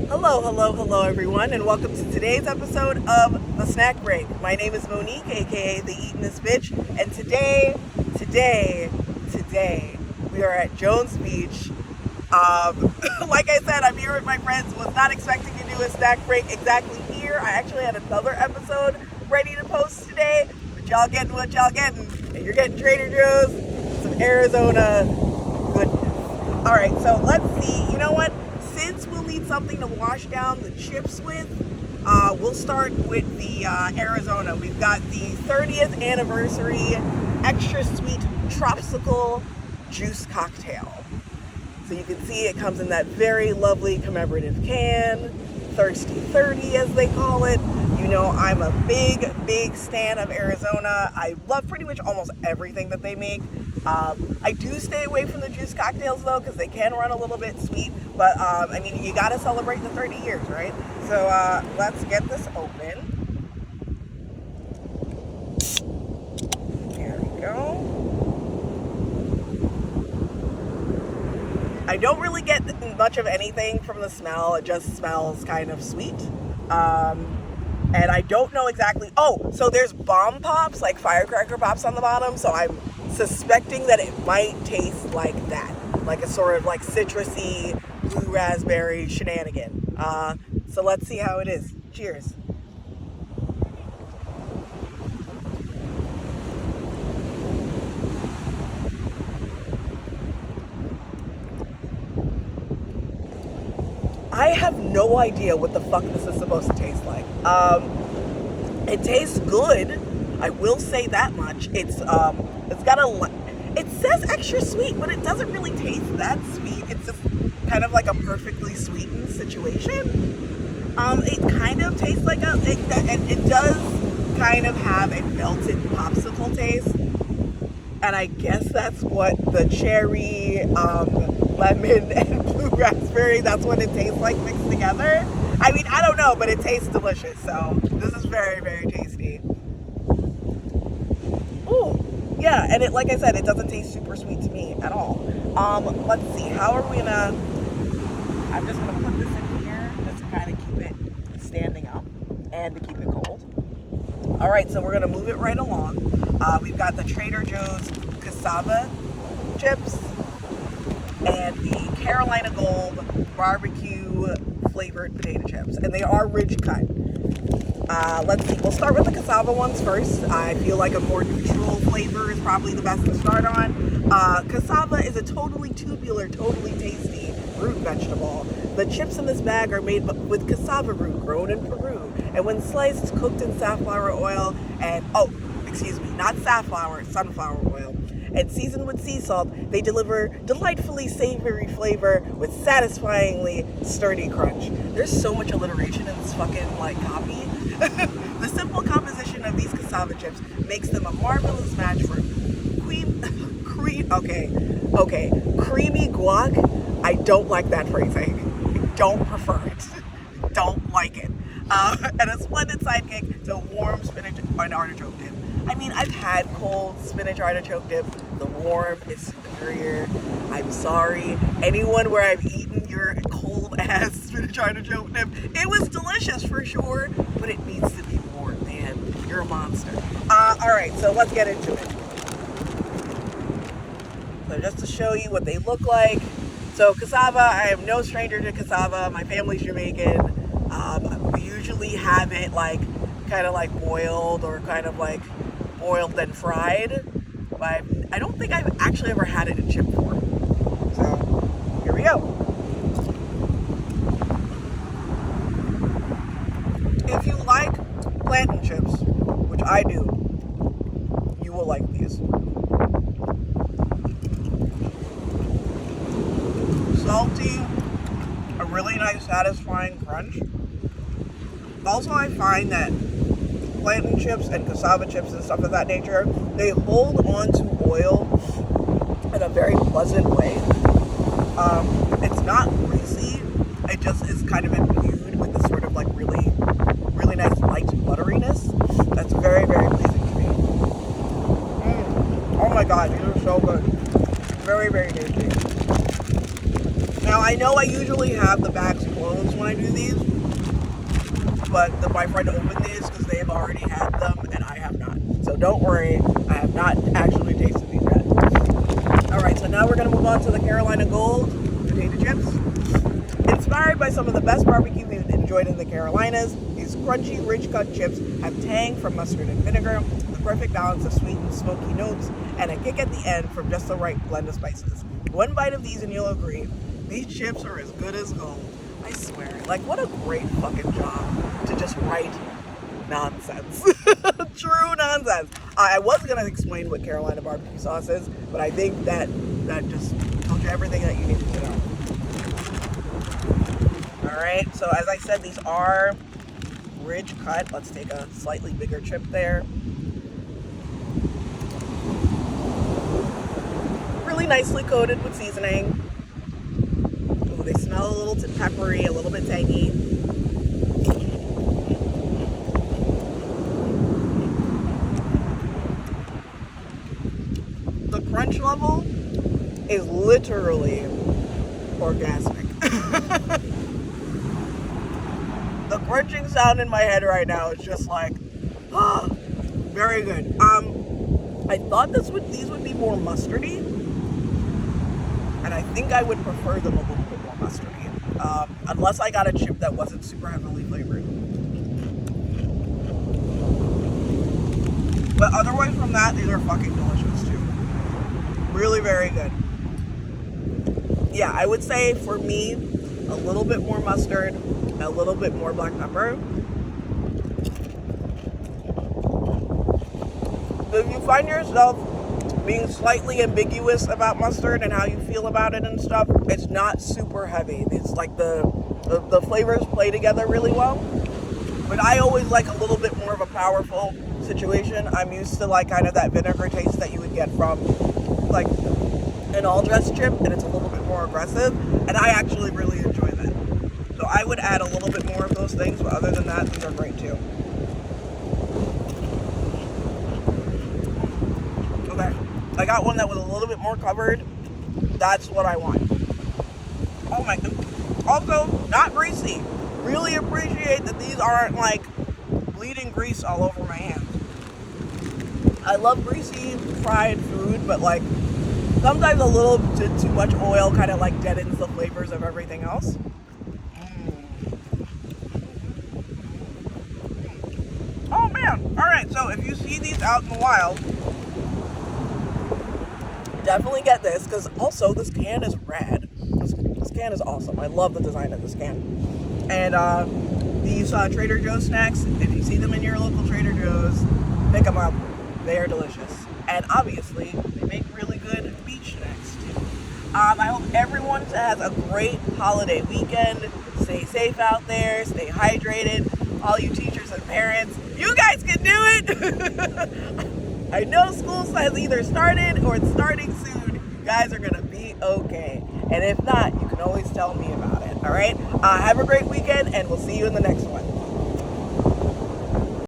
Hello, hello, hello everyone, and welcome to today's episode of The Snack Break. My name is Monique, aka The Eatin' This Bitch, and today, we are at Jones Beach. Like I said, I'm here with my friends. Was not expecting to do a snack break exactly here. I actually had another episode ready to post today, but y'all getting what y'all getting. And you're getting Trader Joe's, some Arizona goodness. Alright, so let's see. You know what? Since we'll need something to wash down the chips with, we'll start with the Arizona. We've got the 30th anniversary extra sweet Tropsicle juice cocktail. So you can see it comes in that very lovely commemorative can, Thirsty 30 as they call it. You know, I'm a big stan of Arizona. I love pretty much almost everything that they make. I do stay away from the juice cocktails though, because they can run a little bit sweet. But I mean, you gotta celebrate the 30 years, right? So let's get this open. There we go. I don't really get much of anything from the smell. It just smells kind of sweet. And I don't know exactly. Oh, so there's bomb pops, like firecracker pops on the bottom. So I'm suspecting that it might taste like that, like a sort of like citrusy blue raspberry shenanigan. So let's see how it is. Cheers. I have no idea what the fuck this is supposed to taste like. It tastes good. I will say that much. It's got it says extra sweet, but it doesn't really taste that sweet. It's just kind of like a perfectly sweetened situation. It kind of tastes like it does kind of have a melted popsicle taste. And I guess that's what the cherry, lemon, and blue raspberry, that's what it tastes like mixed together. I mean, I don't know, but it tastes delicious. So this is very, very tasty. Ooh, yeah, and like I said, it doesn't taste super sweet to me at all. Let's see, how are we gonna, I'm just gonna put this in here just to kind of keep it standing up and to keep it cold. All right, so we're gonna move it right along. We've got the Trader Joe's Cassava chips and the Carolina Gold barbecue flavored potato chips, and they are ridge cut. Let's see, we'll start with the Cassava ones first. I feel like a more neutral flavor is probably the best to start on. Cassava is a totally tubular, totally tasty root vegetable. The chips in this bag are made with cassava root grown in Peru, and when sliced, cooked in safflower oil and, not safflower, sunflower oil, and seasoned with sea salt, they deliver delightfully savory flavor with satisfyingly sturdy crunch. There's so much alliteration in this fucking, copy. The simple composition of these cassava chips makes them a marvelous match for creamy guac. I don't like that phrasing. I don't prefer it. Don't like it. And a splendid sidekick to warm spinach and artichoke dip. I mean, I've had cold spinach artichoke dip. The warm is superior. I'm sorry. Anyone where I've eaten your cold ass spinach artichoke dip, it was delicious for sure, but it needs to be warm, man. You're a monster. Alright, so let's get into it. So just to show you what they look like. So cassava, I am no stranger to cassava. My family's Jamaican. We usually have it kind of boiled or kind of boiled and fried. But I don't think I've actually ever had it in chip form. So here we go. If you like plantain chips, which I do, you will like these. Salty, a really nice satisfying crunch. Also, I find that plantain chips and cassava chips and stuff of that nature, they hold on to oil in a very pleasant way. It's not greasy, it just is kind of imbued with this sort of really, really nice light butteriness. That's very, very pleasing to me. Oh my god, these are so good. Very, very tasty. Now, I know I usually have the bags closed when I do these, but my friend opened these because they have already had them and I have not. So don't worry, I have not actually tasted these yet. Alright, so now we're going to move on to the Carolina Gold potato chips. Inspired by some of the best barbecue food enjoyed in the Carolinas, these crunchy, rich cut chips have tang from mustard and vinegar, the perfect balance of sweet and smoky notes, and a kick at the end from just the right blend of spices. One bite of these and you'll agree, these chips are as good as gold. I swear. Like, what a great fucking job to just write nonsense. True nonsense. I was going to explain what Carolina barbecue sauce is, but I think that just told you everything that you needed to know. Alright, so as I said, these are ridge cut. Let's take a slightly bigger chip there. Really nicely coated with seasoning. Ooh, they smell a little peppery, a little bit tangy. The crunch level is literally orgasmic. The crunching sound in my head right now is just like, very good. I thought these would be more mustardy, and I think I would prefer them a little bit more mustardy, unless I got a chip that wasn't super heavily flavored. But otherwise from that, these are fucking delicious too. Really very good. Yeah, I would say for me, a little bit more mustard, a little bit more black pepper. If you find yourself being slightly ambiguous about mustard and how you feel about it and stuff, it's not super heavy. It's like the flavors play together really well. But I always like a little bit more of a powerful situation. I'm used to like kind of that vinegar taste that you would get from like an all-dressed chip, and it's a little bit more aggressive, and I actually really enjoy that. So I would add a little bit more of those things, but other than that, these are great too. Okay, I got one that was a little bit more covered. That's what I want. Oh my god. Also, not greasy. Really appreciate that these aren't like bleeding grease all over my hands. I love greasy fried food, but like sometimes a little bit too much oil kind of like deadens the flavors of everything else. Oh man! Alright, so if you see these out in the wild, definitely get this, because also this can is rad. This can is awesome. I love the design of this can. And these Trader Joe's snacks, if you see them in your local Trader Joe's, pick them up. They are delicious. And obviously, they make really good beach snacks too. I hope everyone has a great holiday weekend. Stay safe out there. Stay hydrated. All you teachers and parents, you guys can do it! I know school has either started or it's starting soon. You guys are going to be okay. And if not, you can always tell me about it. All right? Have a great weekend, and we'll see you in the next one.